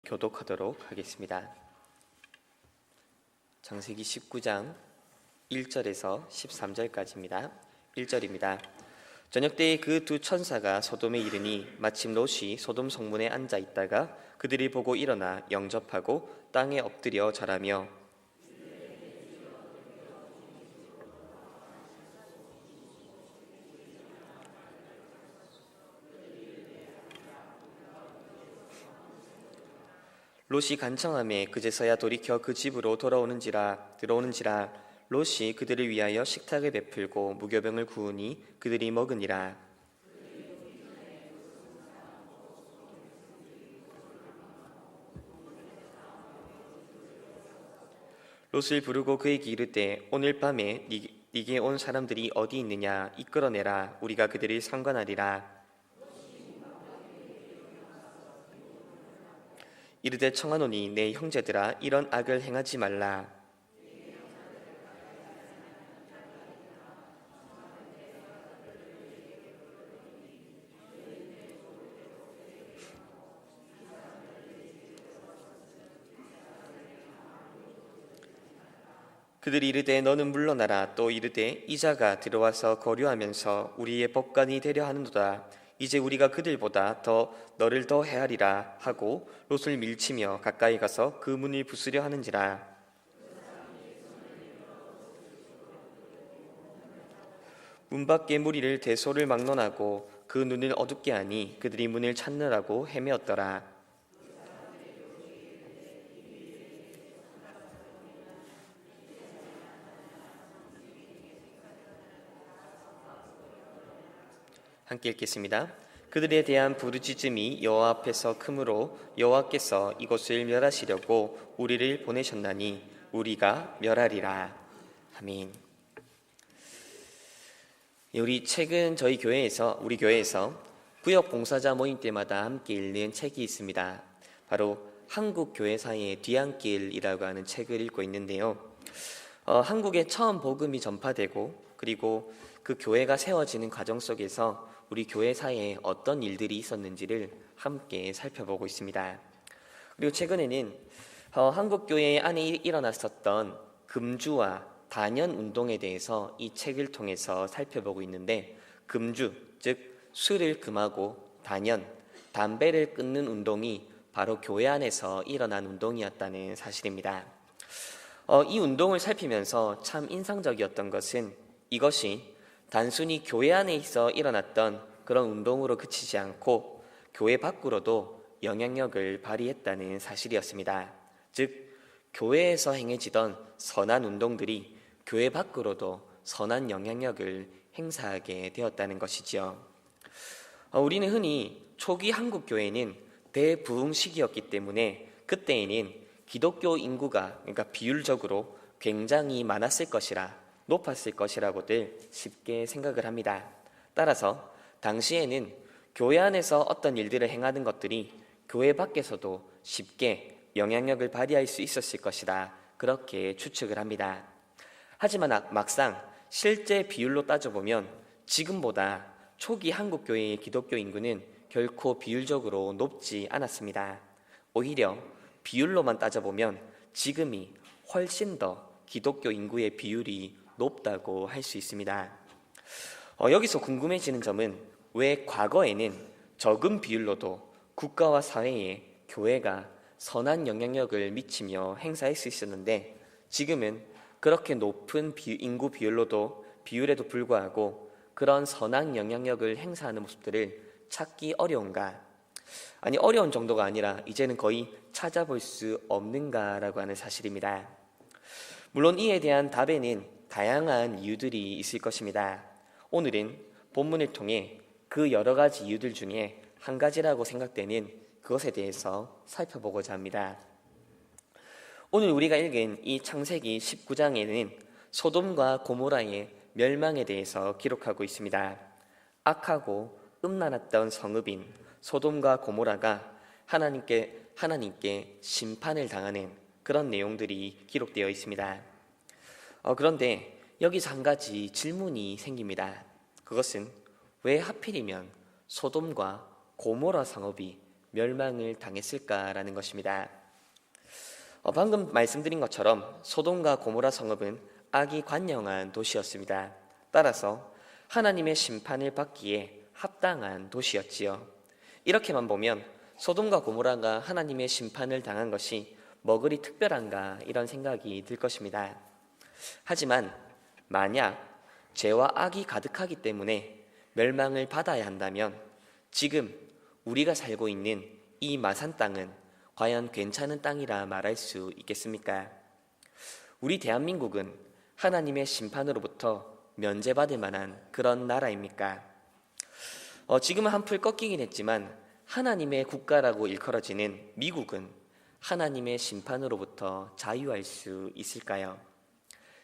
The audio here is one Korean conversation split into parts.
교독하도록 하겠습니다. 창세기 19장 1절에서 13절까지입니다. 1절입니다. 저녁때에 그 두 천사가 소돔에 이르니 마침 롯이 소돔 성문에 앉아 있다가 그들이 보고 일어나 영접하고 땅에 엎드려 절하며 롯이 간청하매 그제서야 돌이켜 그 집으로 들어오는지라 롯이 그들을 위하여 식탁을 베풀고 무교병을 구우니 그들이 먹으니라. 롯을 부르고 그에게 이르되 오늘 밤에 네게 온 사람들이 어디 있느냐 이끌어내라. 우리가 그들을 상관하리라. 이르되 청하노니 내 형제들아 이런 악을 행하지 말라. 그들이 이르되 너는 물러나라. 또 이르되 이자가 들어와서 거류하면서 우리의 법관이 되려 하는도다. 이제 우리가 그들보다 더 너를 더 헤아리라 하고 롯을 밀치며 가까이 가서 그 문을 부수려 하는지라. 문 밖에 무리를 대소를 막론하고 그 눈을 어둡게 하니 그들이 문을 찾느라고 헤매었더라. 함께 읽겠습니다. 그들에 대한 부르짖음이 여호와 앞에서 크므로 여호와께서 이곳을 멸하시려고 우리를 보내셨나니 우리가 멸하리라. 아멘. 우리 책은 우리 교회에서 구역 봉사자 모임 때마다 함께 읽는 책이 있습니다. 바로 한국 교회사의 뒤안길이라고 하는 책을 읽고 있는데요. 한국에 처음 복음이 전파되고 그리고 그 교회가 세워지는 과정 속에서 우리 교회사에 어떤 일들이 있었는지를 함께 살펴보고 있습니다. 그리고 최근에는 한국 교회 안에 일어났었던 금주와 단연 운동에 대해서 이 책을 통해서 살펴보고 있는데, 금주, 즉 술을 금하고 단연, 담배를 끊는 운동이 바로 교회 안에서 일어난 운동이었다는 사실입니다. 이 운동을 살피면서 참 인상적이었던 것은 이것이 단순히 교회 안에 있어 일어났던 그런 운동으로 그치지 않고 교회 밖으로도 영향력을 발휘했다는 사실이었습니다. 즉, 교회에서 행해지던 선한 운동들이 교회 밖으로도 선한 영향력을 행사하게 되었다는 것이지요. 우리는 흔히 초기 한국 교회는 대부흥 시기였기 때문에 그때에는 기독교 인구가 비율적으로 굉장히 많았을 것이라, 높았을 것이라고들 쉽게 생각을 합니다. 따라서 당시에는 교회 안에서 어떤 일들을 행하는 것들이 교회 밖에서도 쉽게 영향력을 발휘할 수 있었을 것이다, 그렇게 추측을 합니다. 하지만 막상 실제 비율로 따져보면 지금보다 초기 한국 교회의 기독교 인구는 결코 비율적으로 높지 않았습니다. 오히려 비율로만 따져보면 지금이 훨씬 더 기독교 인구의 비율이 높다고 할 수 있습니다. 여기서 궁금해지는 점은 왜 과거에는 적은 비율로도 국가와 사회에 교회가 선한 영향력을 미치며 행사할 수 있었는데 지금은 그렇게 높은 인구 비율에도 불구하고 그런 선한 영향력을 행사하는 모습들을 찾기 어려운가? 아니, 어려운 정도가 아니라 이제는 거의 찾아볼 수 없는가라고 하는 사실입니다. 물론 이에 대한 답에는 다양한 이유들이 있을 것입니다. 오늘은 본문을 통해 그 여러 가지 이유들 중에 한 가지라고 생각되는 그것에 대해서 살펴보고자 합니다. 오늘 우리가 읽은 이 창세기 19장에는 소돔과 고모라의 멸망에 대해서 기록하고 있습니다. 악하고 음란했던 성읍인 소돔과 고모라가 하나님께 심판을 당하는 그런 내용들이 기록되어 있습니다. 그런데 여기서 한 가지 질문이 생깁니다. 그것은 왜 하필이면 소돔과 고모라 성읍이 멸망을 당했을까라는 것입니다. 방금 말씀드린 것처럼 소돔과 고모라 성읍은 악이 관영한 도시였습니다. 따라서 하나님의 심판을 받기에 합당한 도시였지요. 이렇게만 보면 소돔과 고모라가 하나님의 심판을 당한 것이 뭐 그리 특별한가 이런 생각이 들 것입니다. 하지만 만약 죄와 악이 가득하기 때문에 멸망을 받아야 한다면 지금 우리가 살고 있는 이 마산 땅은 과연 괜찮은 땅이라 말할 수 있겠습니까? 우리 대한민국은 하나님의 심판으로부터 면제받을 만한 그런 나라입니까? 지금은 한풀 꺾이긴 했지만 하나님의 국가라고 일컬어지는 미국은 하나님의 심판으로부터 자유할 수 있을까요?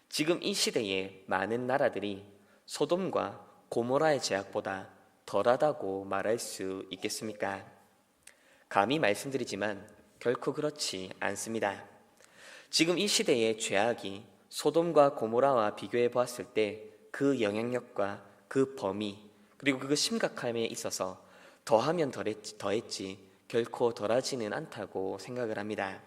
지금 이 시대에 많은 나라들이 소돔과 고모라의 죄악보다 덜하다고 말할 수 있겠습니까? 감히 말씀드리지만 결코 그렇지 않습니다. 지금 이 시대의 죄악이 소돔과 고모라와 비교해 보았을 때 그 영향력과 그 범위 그리고 그 심각함에 있어서 더하면 더했지 결코 덜하지는 않다고 생각을 합니다.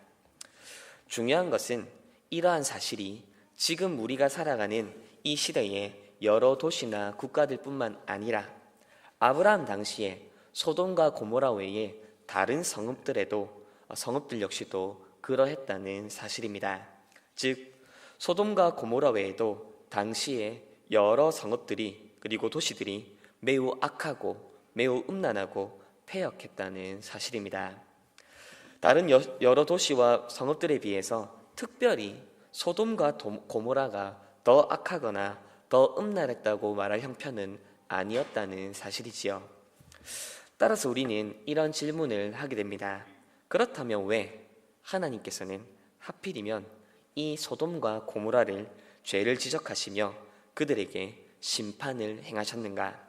중요한 것은 이러한 사실이 지금 우리가 살아가는 이 시대의 여러 도시나 국가들뿐만 아니라 아브라함 당시에 소돔과 고모라 외에 다른 성읍들 역시도 그러했다는 사실입니다. 즉 소돔과 고모라 외에도 당시에 여러 성읍들이 그리고 도시들이 매우 악하고 매우 음란하고 패역했다는 사실입니다. 다른 여러 도시와 성읍들에 비해서 특별히 소돔과 고모라가 더 악하거나 더 음란했다고 말할 형편은 아니었다는 사실이지요. 따라서 우리는 이런 질문을 하게 됩니다. 그렇다면 왜 하나님께서는 하필이면 이 소돔과 고모라를 죄를 지적하시며 그들에게 심판을 행하셨는가?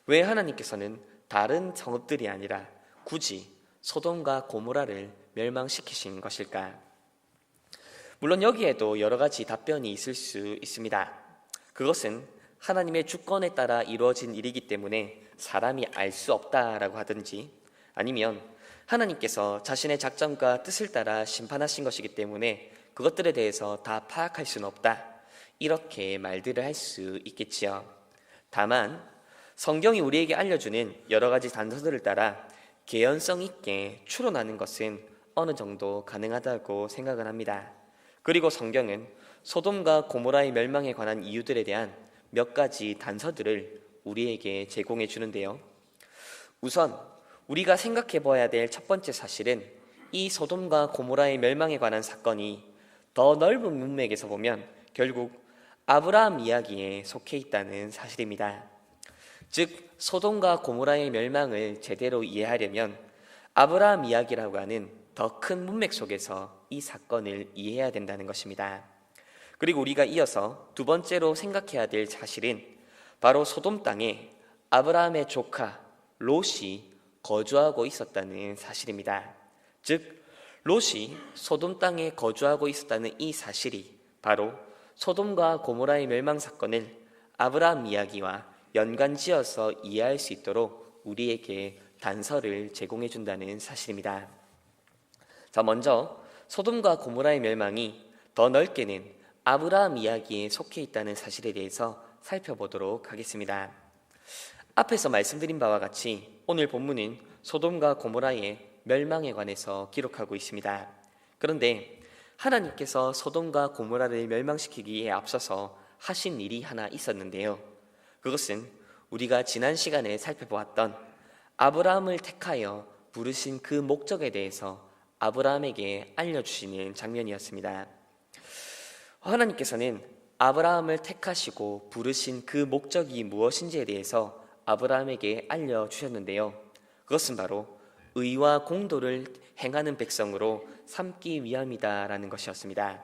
왜 하나님께서는 다른 성읍들이 아니라 굳이 소돔과 고모라를 멸망시키신 것일까? 물론 여기에도 여러 가지 답변이 있을 수 있습니다. 그것은 하나님의 주권에 따라 이루어진 일이기 때문에 사람이 알 수 없다라고 하든지 아니면 하나님께서 자신의 작정과 뜻을 따라 심판하신 것이기 때문에 그것들에 대해서 다 파악할 수는 없다. 이렇게 말들을 할 수 있겠지요. 다만 성경이 우리에게 알려주는 여러 가지 단서들을 따라 개연성 있게 추론하는 것은 어느 정도 가능하다고 생각을 합니다. 그리고 성경은 소돔과 고모라의 멸망에 관한 이유들에 대한 몇 가지 단서들을 우리에게 제공해 주는데요. 우선 우리가 생각해 봐야 될 첫 번째 사실은 이 소돔과 고모라의 멸망에 관한 사건이 더 넓은 문맥에서 보면 결국 아브라함 이야기에 속해 있다는 사실입니다. 즉 소돔과 고모라의 멸망을 제대로 이해하려면 아브라함 이야기라고 하는 더 큰 문맥 속에서 이 사건을 이해해야 된다는 것입니다. 그리고 우리가 이어서 두 번째로 생각해야 될 사실은 바로 소돔 땅에 아브라함의 조카 롯이 거주하고 있었다는 사실입니다. 즉 롯이 소돔 땅에 거주하고 있었다는 이 사실이 바로 소돔과 고모라의 멸망 사건을 아브라함 이야기와 연관지어서 이해할 수 있도록 우리에게 단서를 제공해 준다는 사실입니다. 자, 먼저 소돔과 고모라의 멸망이 더 넓게는 아브라함 이야기에 속해 있다는 사실에 대해서 살펴보도록 하겠습니다. 앞에서 말씀드린 바와 같이 오늘 본문은 소돔과 고모라의 멸망에 관해서 기록하고 있습니다. 그런데 하나님께서 소돔과 고모라를 멸망시키기에 앞서서 하신 일이 하나 있었는데요. 그것은 우리가 지난 시간에 살펴보았던 아브라함을 택하여 부르신 그 목적에 대해서 아브라함에게 알려주시는 장면이었습니다. 하나님께서는 아브라함을 택하시고 부르신 그 목적이 무엇인지에 대해서 아브라함에게 알려주셨는데요. 그것은 바로 의와 공도를 행하는 백성으로 삼기 위함이다라는 것이었습니다.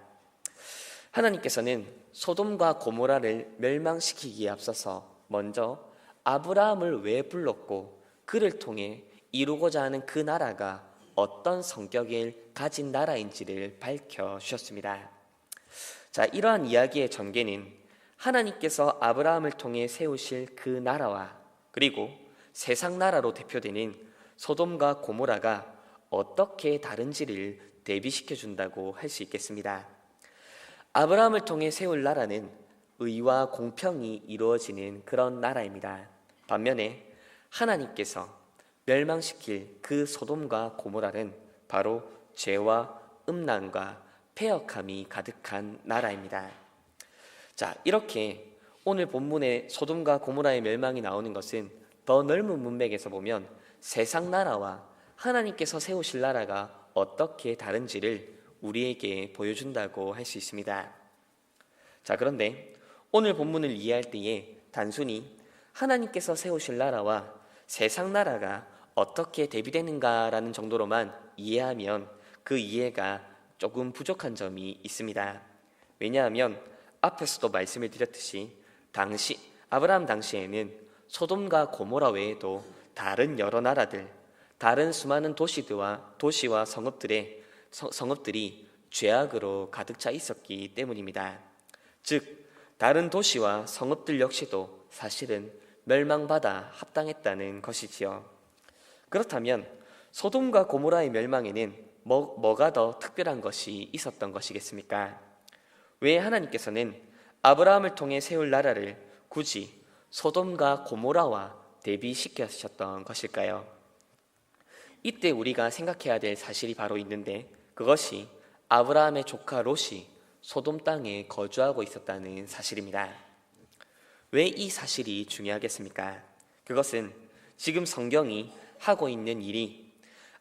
하나님께서는 소돔과 고모라를 멸망시키기에 앞서서 먼저 아브라함을 왜 불렀고 그를 통해 이루고자 하는 그 나라가 어떤 성격을 가진 나라인지를 밝혀주셨습니다. 자, 이러한 이야기의 전개는 하나님께서 아브라함을 통해 세우실 그 나라와 그리고 세상 나라로 대표되는 소돔과 고모라가 어떻게 다른지를 대비시켜 준다고 할 수 있겠습니다. 아브라함을 통해 세울 나라는 의와 공평이 이루어지는 그런 나라입니다. 반면에 하나님께서 멸망시킬 그 소돔과 고모라는 바로 죄와 음란과 패역함이 가득한 나라입니다. 자, 이렇게 오늘 본문에 소돔과 고모라의 멸망이 나오는 것은 더 넓은 문맥에서 보면 세상 나라와 하나님께서 세우실 나라가 어떻게 다른지를 우리에게 보여준다고 할 수 있습니다. 자, 그런데 오늘 본문을 이해할 때에 단순히 하나님께서 세우실 나라와 세상 나라가 어떻게 대비되는가라는 정도로만 이해하면 그 이해가 조금 부족한 점이 있습니다. 왜냐하면 앞에서도 말씀을 드렸듯이 아브라함 당시에는 소돔과 고모라 외에도 다른 여러 나라들, 다른 수많은 도시와 성읍들이 죄악으로 가득 차 있었기 때문입니다. 즉, 다른 도시와 성읍들 역시도 사실은 멸망받아 합당했다는 것이지요. 그렇다면 소돔과 고모라의 멸망에는 뭐가 더 특별한 것이 있었던 것이겠습니까? 왜 하나님께서는 아브라함을 통해 세울 나라를 굳이 소돔과 고모라와 대비시키셨던 것일까요? 이때 우리가 생각해야 될 사실이 바로 있는데, 그것이 아브라함의 조카 롯이 소돔 땅에 거주하고 있었다는 사실입니다. 왜 이 사실이 중요하겠습니까? 그것은 지금 성경이 하고 있는 일이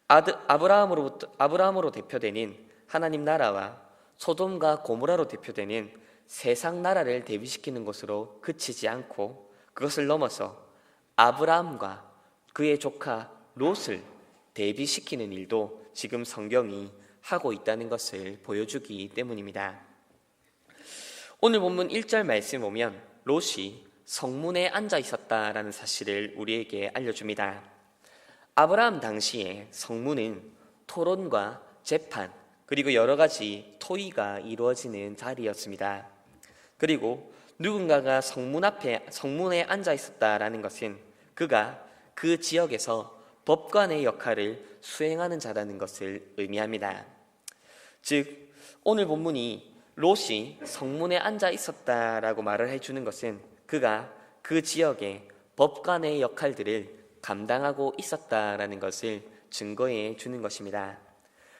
아브라함으로 대표되는 하나님 나라와 소돔과 고모라로 대표되는 세상 나라를 대비시키는 것으로 그치지 않고 그것을 넘어서 아브라함과 그의 조카 롯을 대비시키는 일도 지금 성경이 하고 있다는 것을 보여주기 때문입니다. 오늘 본문 1절 말씀 보면 롯이 성문에 앉아 있었다라는 사실을 우리에게 알려줍니다. 아브라함 당시에 성문은 토론과 재판 그리고 여러 가지 토의가 이루어지는 자리였습니다. 그리고 누군가가 성문에 앉아 있었다라는 것은 그가 그 지역에서 법관의 역할을 수행하는 자라는 것을 의미합니다. 즉, 오늘 본문이 롯이 성문에 앉아 있었다라고 말을 해주는 것은 그가 그 지역의 법관의 역할들을 감당하고 있었다라는 것을 증거해 주는 것입니다.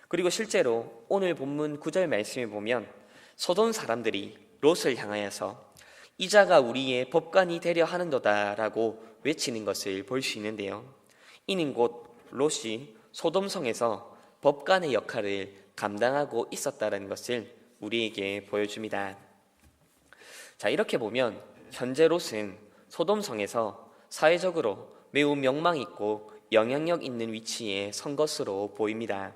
그리고 실제로 오늘 본문 9절 말씀에 보면 소돔 사람들이 롯을 향하여서 이자가 우리의 법관이 되려 하는도다라고 외치는 것을 볼 수 있는데요. 이는 곧 롯이 소돔성에서 법관의 역할을 감당하고 있었다는 것을 우리에게 보여줍니다. 자, 이렇게 보면 현재 롯은 소돔성에서 사회적으로 매우 명망 있고 영향력 있는 위치에 선 것으로 보입니다.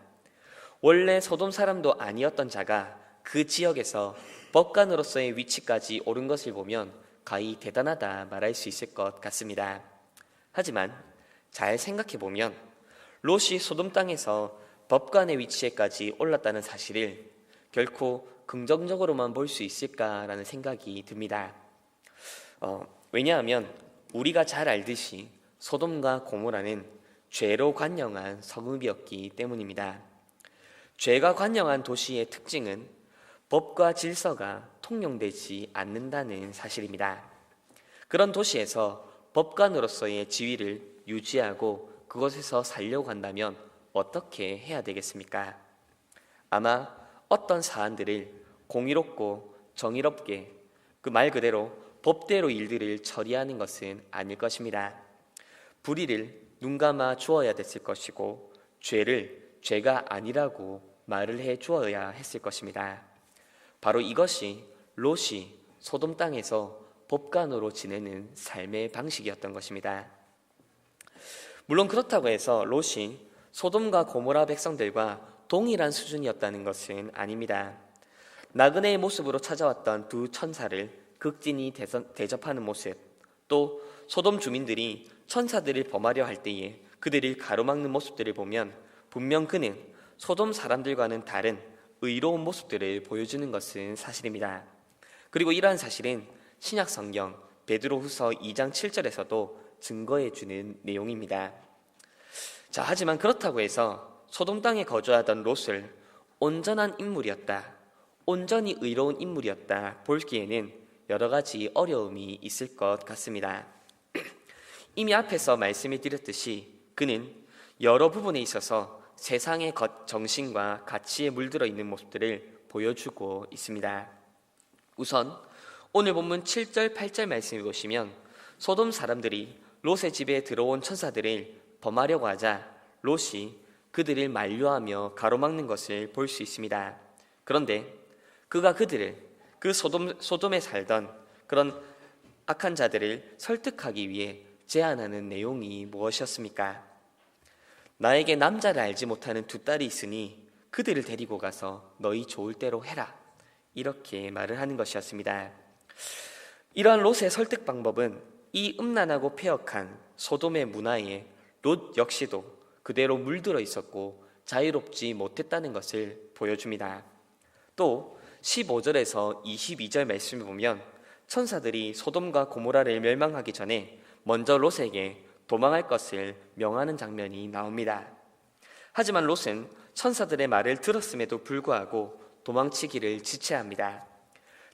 원래 소돔 사람도 아니었던 자가 그 지역에서 법관으로서의 위치까지 오른 것을 보면 가히 대단하다 말할 수 있을 것 같습니다. 하지만 잘 생각해 보면 롯이 소돔 땅에서 법관의 위치에까지 올랐다는 사실을 결코 긍정적으로만 볼 수 있을까라는 생각이 듭니다. 왜냐하면 우리가 잘 알듯이 소돔과 고모라는 죄로 관영한 성읍이었기 때문입니다. 죄가 관영한 도시의 특징은 법과 질서가 통용되지 않는다는 사실입니다. 그런 도시에서 법관으로서의 지위를 유지하고 그곳에서 살려고 한다면 어떻게 해야 되겠습니까? 아마 어떤 사안들을 공의롭고 정의롭게 그 말 그대로 법대로 일들을 처리하는 것은 아닐 것입니다. 불의를 눈감아 주어야 됐을 것이고 죄를 죄가 아니라고 말을 해 주어야 했을 것입니다. 바로 이것이 롯이 소돔 땅에서 법관으로 지내는 삶의 방식이었던 것입니다. 물론 그렇다고 해서 롯이 소돔과 고모라 백성들과 동일한 수준이었다는 것은 아닙니다. 나그네의 모습으로 찾아왔던 두 천사를 극진히 대접하는 모습, 또 소돔 주민들이 천사들을 범하려 할 때에 그들을 가로막는 모습들을 보면 분명 그는 소돔 사람들과는 다른 의로운 모습들을 보여주는 것은 사실입니다. 그리고 이러한 사실은 신약 성경 베드로후서 2장 7절에서도 증거해 주는 내용입니다. 하지만 그렇다고 해서 소돔 땅에 거주하던 롯을 온전한 인물이었다, 온전히 의로운 인물이었다 볼기에는 여러 가지 어려움이 있을 것 같습니다. 이미 앞에서 말씀을 드렸듯이 그는 여러 부분에 있어서 세상의 정신과 가치에 물들어 있는 모습들을 보여주고 있습니다. 우선 오늘 본문 7절, 8절 말씀을 보시면 소돔 사람들이 롯의 집에 들어온 천사들을 범하려고 하자 롯이 그들을 만류하며 가로막는 것을 볼 수 있습니다. 그런데 그가 그들을, 그 소돔에 살던 그런 악한 자들을 설득하기 위해 제안하는 내용이 무엇이었습니까? 나에게 남자를 알지 못하는 두 딸이 있으니 그들을 데리고 가서 너희 좋을 대로 해라, 이렇게 말을 하는 것이었습니다. 이러한 롯의 설득 방법은 이 음란하고 폐역한 소돔의 문화에 롯 역시도 그대로 물들어 있었고 자유롭지 못했다는 것을 보여줍니다. 또 15절에서 22절 말씀을 보면 천사들이 소돔과 고모라를 멸망하기 전에 먼저 롯에게 도망할 것을 명하는 장면이 나옵니다. 하지만 롯은 천사들의 말을 들었음에도 불구하고 도망치기를 지체합니다.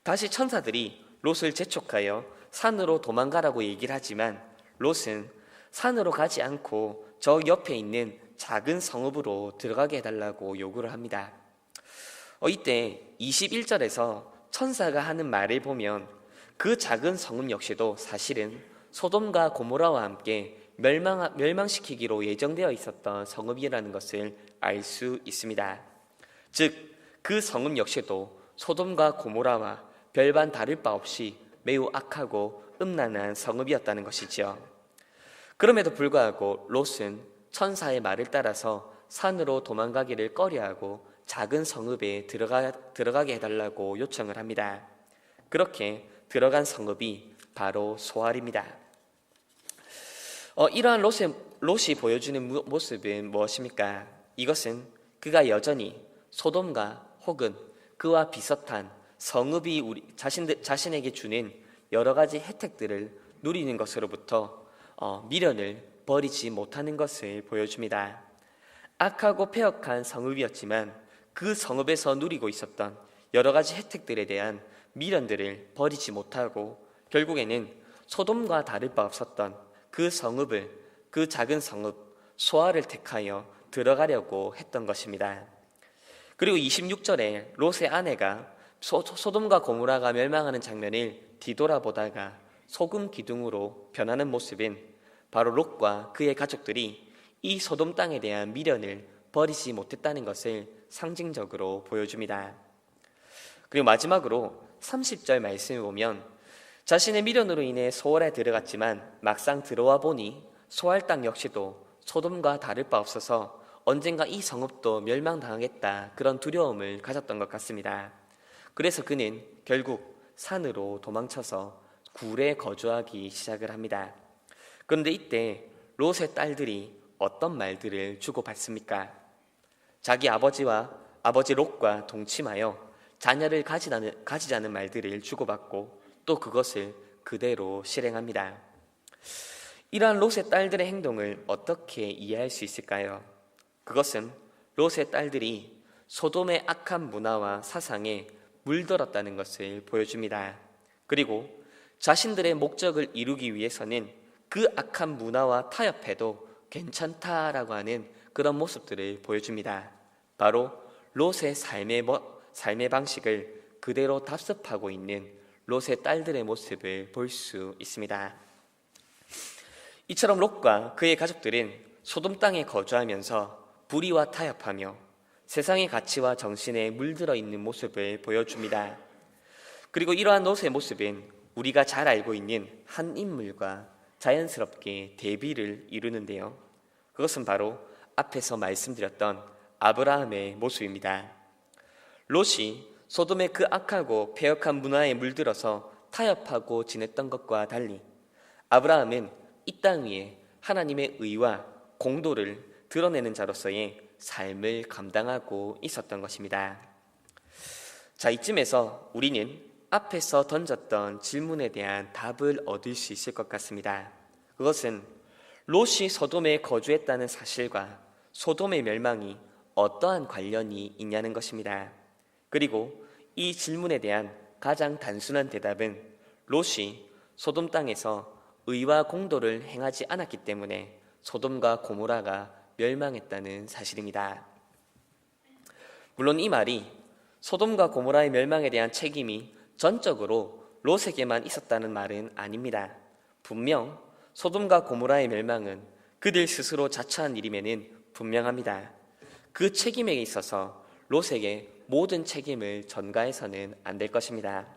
다시 천사들이 롯을 재촉하여 산으로 도망가라고 얘기를 하지만 롯은 산으로 가지 않고 저 옆에 있는 작은 성읍으로 들어가게 해달라고 요구를 합니다. 이때 21절에서 천사가 하는 말을 보면 그 작은 성읍 역시도 사실은 소돔과 고모라와 함께 멸망시키기로 예정되어 있었던 성읍이라는 것을 알 수 있습니다. 즉 그 성읍 역시도 소돔과 고모라와 별반 다를 바 없이 매우 악하고 음란한 성읍이었다는 것이지요. 그럼에도 불구하고 롯은 천사의 말을 따라서 산으로 도망가기를 꺼려하고 작은 성읍에 들어가게 해달라고 요청을 합니다. 그렇게 들어간 성읍이 바로 소알입니다. 이러한 롯이 보여주는 모습은 무엇입니까? 이것은 그가 여전히 소돔과 혹은 그와 비슷한 성읍이 자신에게 주는 여러 가지 혜택들을 누리는 것으로부터 미련을 버리지 못하는 것을 보여줍니다. 악하고 폐역한 성읍이었지만 그 성읍에서 누리고 있었던 여러 가지 혜택들에 대한 미련들을 버리지 못하고 결국에는 소돔과 다를 바 없었던 그 성읍을, 그 작은 성읍 소알을 택하여 들어가려고 했던 것입니다. 그리고 26절에 롯의 아내가 소돔과 고모라가 멸망하는 장면을 뒤돌아보다가 소금 기둥으로 변하는 모습은 바로 롯과 그의 가족들이 이 소돔 땅에 대한 미련을 버리지 못했다는 것을 상징적으로 보여줍니다. 그리고 마지막으로 30절 말씀을 보면 자신의 미련으로 인해 소알에 들어갔지만 막상 들어와 보니 소알 땅 역시도 소돔과 다를 바 없어서 언젠가 이 성읍도 멸망당하겠다, 그런 두려움을 가졌던 것 같습니다. 그래서 그는 결국 산으로 도망쳐서 굴에 거주하기 시작을 합니다. 그런데 이때 롯의 딸들이 어떤 말들을 주고받습니까? 자기 아버지 롯과 동침하여 자녀를 가지자는 말들을 주고받고 또 그것을 그대로 실행합니다. 이러한 롯의 딸들의 행동을 어떻게 이해할 수 있을까요? 그것은 롯의 딸들이 소돔의 악한 문화와 사상에 물들었다는 것을 보여줍니다. 그리고 자신들의 목적을 이루기 위해서는 그 악한 문화와 타협해도 괜찮다라고 하는 그런 모습들을 보여줍니다. 바로 롯의 삶의 방식을 그대로 답습하고 있는 롯의 딸들의 모습을 볼 수 있습니다. 이처럼 롯과 그의 가족들은 소돔 땅에 거주하면서 불의와 타협하며 세상의 가치와 정신에 물들어 있는 모습을 보여줍니다. 그리고 이러한 롯의 모습은 우리가 잘 알고 있는 한 인물과 자연스럽게 대비를 이루는데요. 그것은 바로 앞에서 말씀드렸던 아브라함의 모습입니다. 롯이 소돔의 그 악하고 폐역한 문화에 물들어서 타협하고 지냈던 것과 달리 아브라함은 이 땅 위에 하나님의 의와 공도를 드러내는 자로서의 삶을 감당하고 있었던 것입니다. 자, 이쯤에서 우리는 앞에서 던졌던 질문에 대한 답을 얻을 수 있을 것 같습니다. 그것은 롯이 소돔에 거주했다는 사실과 소돔의 멸망이 어떠한 관련이 있냐는 것입니다. 그리고 이 질문에 대한 가장 단순한 대답은 롯이 소돔 땅에서 의와 공도를 행하지 않았기 때문에 소돔과 고모라가 멸망했다는 사실입니다. 물론 이 말이 소돔과 고모라의 멸망에 대한 책임이 전적으로 롯에게만 있었다는 말은 아닙니다. 분명 소돔과 고모라의 멸망은 그들 스스로 자처한 일임에는 분명합니다. 그 책임에 있어서 롯에게 모든 책임을 전가해서는 안 될 것입니다.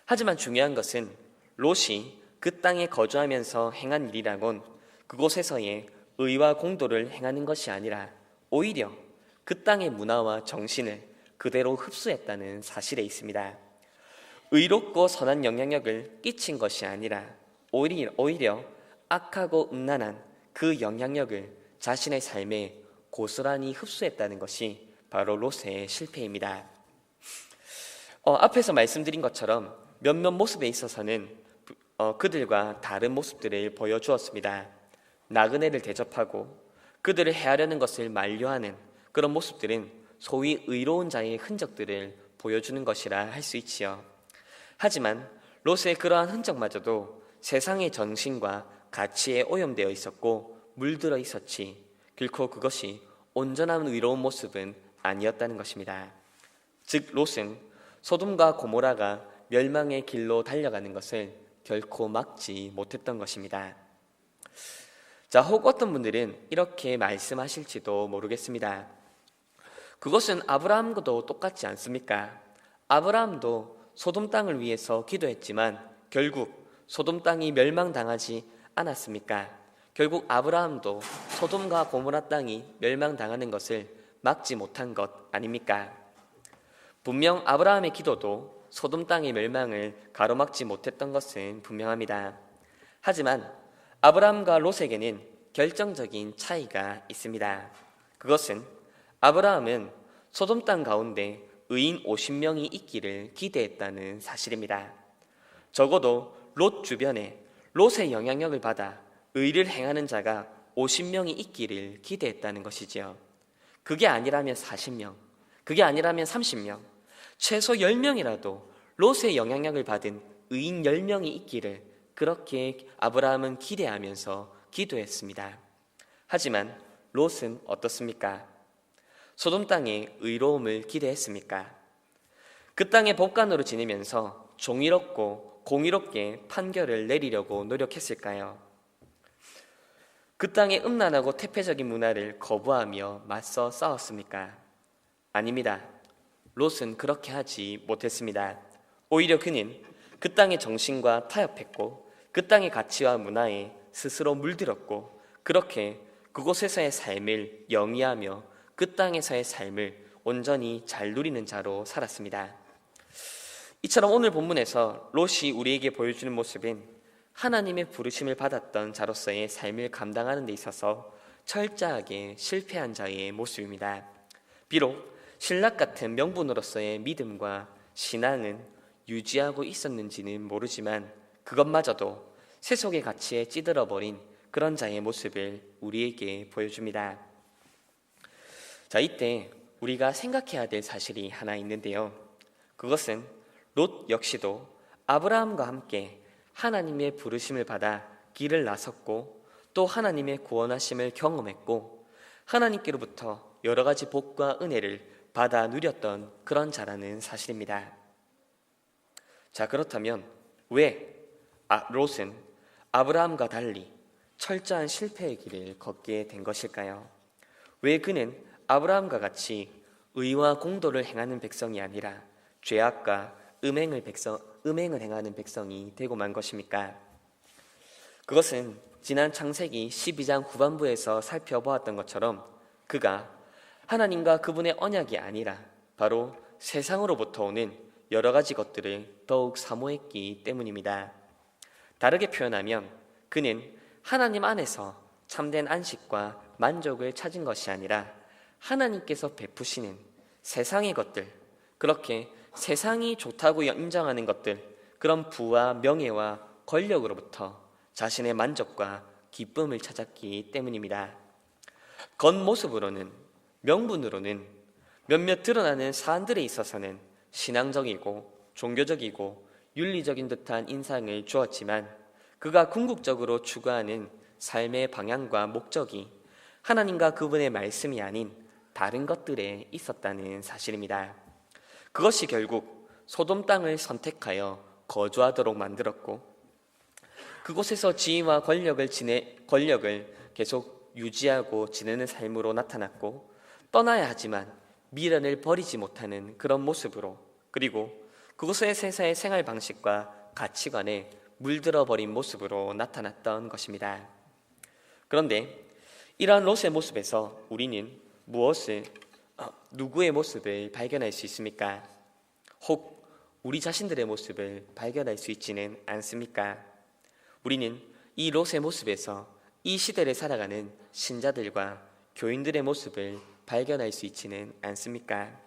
하지만 중요한 것은 롯이 그 땅에 거주하면서 행한 일이라곤 그곳에서의 의와 공도를 행하는 것이 아니라 오히려 그 땅의 문화와 정신을 그대로 흡수했다는 사실에 있습니다. 의롭고 선한 영향력을 끼친 것이 아니라 오히려 악하고 음란한 그 영향력을 자신의 삶에 고스란히 흡수했다는 것이 바로 롯의 실패입니다. 앞에서 말씀드린 것처럼 몇몇 모습에 있어서는 그들과 다른 모습들을 보여주었습니다. 나그네를 대접하고 그들을 해하려는 것을 만류하는 그런 모습들은 소위 의로운 자의 흔적들을 보여주는 것이라 할 수 있지요. 하지만 롯의 그러한 흔적마저도 세상의 정신과 가치에 오염되어 있었고 물들어 있었지 결코 그것이 온전한 의로운 모습은 아니었다는 것입니다. 즉 롯은 소돔과 고모라가 멸망의 길로 달려가는 것을 결코 막지 못했던 것입니다. 자, 혹 어떤 분들은 이렇게 말씀하실지도 모르겠습니다. 그것은 아브라함과도 똑같지 않습니까? 아브라함도 소돔 땅을 위해서 기도했지만 결국 소돔 땅이 멸망당하지 않았습니까? 결국 아브라함도 소돔과 고모라 땅이 멸망당하는 것을 막지 못한 것 아닙니까? 분명 아브라함의 기도도 소돔 땅의 멸망을 가로막지 못했던 것은 분명합니다. 하지만 아브라함과 롯에게는 결정적인 차이가 있습니다. 그것은 아브라함은 소돔 땅 가운데 의인 50명이 있기를 기대했다는 사실입니다. 적어도 롯 주변에 롯의 영향력을 받아 의를 행하는 자가 50명이 있기를 기대했다는 것이지요. 그게 아니라면 40명, 그게 아니라면 30명, 최소 10명이라도 롯의 영향력을 받은 의인 10명이 있기를 그렇게 아브라함은 기대하면서 기도했습니다. 하지만 롯은 어떻습니까? 소돔 땅의 의로움을 기대했습니까? 그 땅의 법관으로 지내면서 종이롭고 공의롭게 판결을 내리려고 노력했을까요? 그 땅의 음란하고 태폐적인 문화를 거부하며 맞서 싸웠습니까? 아닙니다. 롯은 그렇게 하지 못했습니다. 오히려 그는 그 땅의 정신과 타협했고 그 땅의 가치와 문화에 스스로 물들었고 그렇게 그곳에서의 삶을 영위하며 그 땅에서의 삶을 온전히 잘 누리는 자로 살았습니다. 이처럼 오늘 본문에서 롯이 우리에게 보여주는 모습은 하나님의 부르심을 받았던 자로서의 삶을 감당하는 데 있어서 철저하게 실패한 자의 모습입니다. 비록 신락 같은 명분으로서의 믿음과 신앙은 유지하고 있었는지는 모르지만 그것마저도 세속의 가치에 찌들어버린 그런 자의 모습을 우리에게 보여줍니다. 자, 이때 우리가 생각해야 될 사실이 하나 있는데요. 그것은 롯 역시도 아브라함과 함께 하나님의 부르심을 받아 길을 나섰고 또 하나님의 구원하심을 경험했고 하나님께로부터 여러 가지 복과 은혜를 받아 누렸던 그런 자라는 사실입니다. 자, 그렇다면 왜 롯은 아브라함과 달리 철저한 실패의 길을 걷게 된 것일까요? 왜 그는 아브라함과 같이 의와 공도를 행하는 백성이 아니라 죄악과 음행을 행하는 백성이 되고 만 것입니까? 그것은 지난 창세기 12장 후반부에서 살펴보았던 것처럼 그가 하나님과 그분의 언약이 아니라 바로 세상으로부터 오는 여러 가지 것들을 더욱 사모했기 때문입니다. 다르게 표현하면 그는 하나님 안에서 참된 안식과 만족을 찾은 것이 아니라 하나님께서 베푸시는 세상의 것들, 그렇게 세상이 좋다고 인정하는 것들, 그런 부와 명예와 권력으로부터 자신의 만족과 기쁨을 찾았기 때문입니다. 겉모습으로는, 명분으로는 몇몇 드러나는 사안들에 있어서는 신앙적이고 종교적이고 윤리적인 듯한 인상을 주었지만 그가 궁극적으로 추구하는 삶의 방향과 목적이 하나님과 그분의 말씀이 아닌 다른 것들에 있었다는 사실입니다. 그것이 결국 소돔 땅을 선택하여 거주하도록 만들었고 그곳에서 지위와 권력을 계속 유지하고 지내는 삶으로 나타났고 떠나야 하지만 미련을 버리지 못하는 그런 모습으로 그리고 그곳에서의 생활 방식과 가치관에 물들어 버린 모습으로 나타났던 것입니다. 그런데 이러한 롯의 모습에서 우리는 누구의 모습을 발견할 수 있습니까? 혹 우리 자신들의 모습을 발견할 수 있지는 않습니까? 우리는 이 롯의 모습에서 이 시대를 살아가는 신자들과 교인들의 모습을 발견할 수 있지는 않습니까?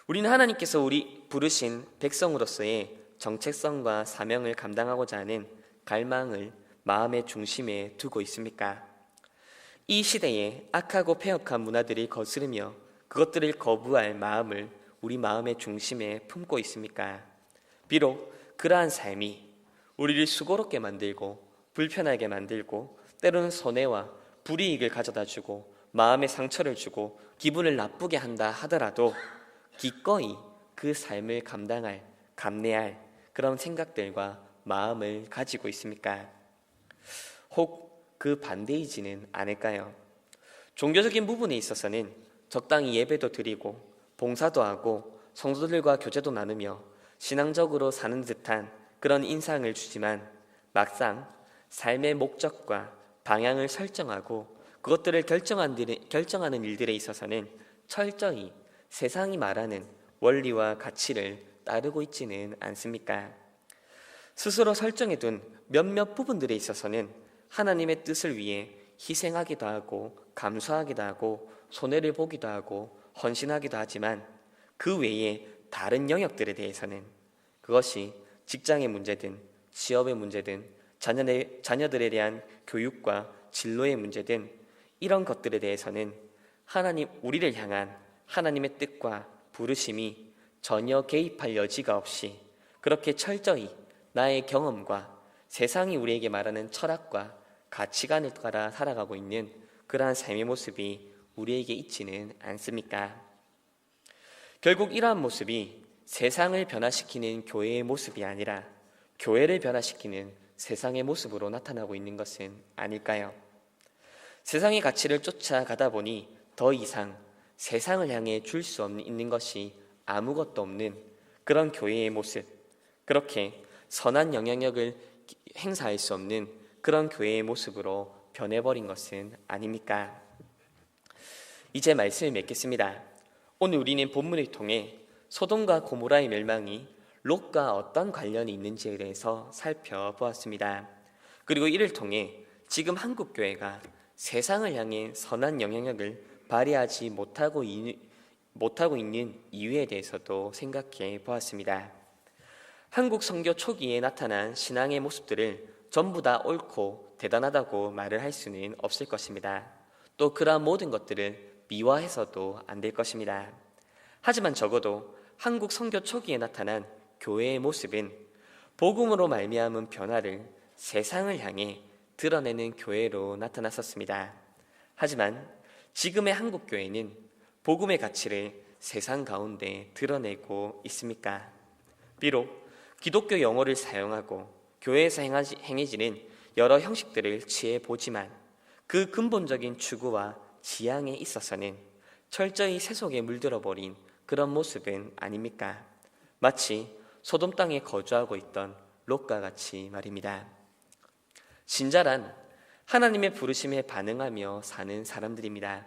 우리는 하나님께서 우리 부르신 백성으로서의 정체성과 사명을 감당하고자 하는 갈망을 마음의 중심에 두고 있습니까? 이 시대에 악하고 폐역한 문화들이 거스르며 그것들을 거부할 마음을 우리 마음의 중심에 품고 있습니까? 비록 그러한 삶이 우리를 수고롭게 만들고 불편하게 만들고 때로는 손해와 불이익을 가져다 주고 마음의 상처를 주고 기분을 나쁘게 한다 하더라도 기꺼이 그 삶을 감내할 그런 생각들과 마음을 가지고 있습니까? 혹 그 반대이지는 않을까요? 종교적인 부분에 있어서는 적당히 예배도 드리고 봉사도 하고 성도들과 교제도 나누며 신앙적으로 사는 듯한 그런 인상을 주지만 막상 삶의 목적과 방향을 설정하고 그것들을 결정하는 일들에 있어서는 철저히 세상이 말하는 원리와 가치를 따르고 있지는 않습니까? 스스로 설정해둔 몇몇 부분들에 있어서는 하나님의 뜻을 위해 희생하기도 하고 감수하기도 하고 손해를 보기도 하고 헌신하기도 하지만 그 외에 다른 영역들에 대해서는 그것이 직장의 문제든 취업의 문제든 자녀들에 대한 교육과 진로의 문제든 이런 것들에 대해서는 우리를 향한 하나님의 뜻과 부르심이 전혀 개입할 여지가 없이 그렇게 철저히 나의 경험과 세상이 우리에게 말하는 철학과 가치관을 따라 살아가고 있는 그러한 삶의 모습이 우리에게 있지는 않습니까? 결국 이러한 모습이 세상을 변화시키는 교회의 모습이 아니라 교회를 변화시키는 세상의 모습으로 나타나고 있는 것은 아닐까요? 세상의 가치를 쫓아가다 보니 더 이상 세상을 향해 줄 수 있는 것이 아무것도 없는 그런 교회의 모습, 그렇게 선한 영향력을 행사할 수 없는 그런 교회의 모습으로 변해버린 것은 아닙니까? 이제 말씀을 맺겠습니다. 오늘 우리는 본문을 통해 소돔과 고모라의 멸망이 롯과 어떤 관련이 있는지에 대해서 살펴보았습니다. 그리고 이를 통해 지금 한국교회가 세상을 향해 선한 영향력을 발휘하지 못하고 있는 이유에 대해서도 생각해 보았습니다. 한국 선교 초기에 나타난 신앙의 모습들을 전부 다 옳고 대단하다고 말을 할 수는 없을 것입니다. 또 그러한 모든 것들을 미화해서도 안 될 것입니다. 하지만 적어도 한국 선교 초기에 나타난 교회의 모습은 복음으로 말미암은 변화를 세상을 향해 드러내는 교회로 나타났었습니다. 하지만 지금의 한국 교회는 복음의 가치를 세상 가운데 드러내고 있습니까? 비록 기독교 용어를 사용하고 교회에서 행해지는 여러 형식들을 취해 보지만 그 근본적인 추구와 지향에 있어서는 철저히 세속에 물들어 버린 그런 모습은 아닙니까? 마치 소돔 땅에 거주하고 있던 롯과 같이 말입니다. 신자란 하나님의 부르심에 반응하며 사는 사람들입니다.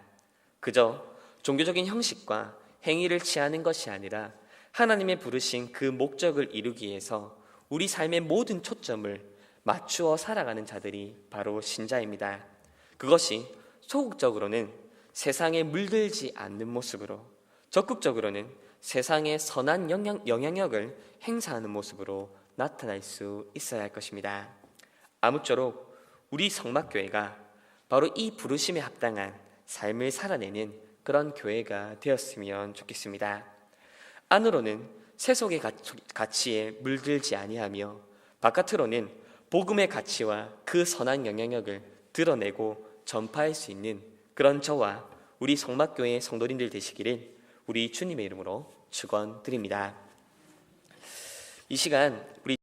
그저 종교적인 형식과 행위를 취하는 것이 아니라 하나님의 부르신 그 목적을 이루기 위해서 우리 삶의 모든 초점을 맞추어 살아가는 자들이 바로 신자입니다. 그것이 소극적으로는 세상에 물들지 않는 모습으로, 적극적으로는 세상에 선한 영향력을 행사하는 모습으로 나타날 수 있어야 할 것입니다. 아무쪼록 우리 성막교회가 바로 이 부르심에 합당한 삶을 살아내는 그런 교회가 되었으면 좋겠습니다. 안으로는 세속의 가치에 물들지 아니하며 바깥으로는 복음의 가치와 그 선한 영향력을 드러내고 전파할 수 있는 그런 저와 우리 성막교회 성도님들 되시기를 우리 주님의 이름으로 축원드립니다. 이 시간 우리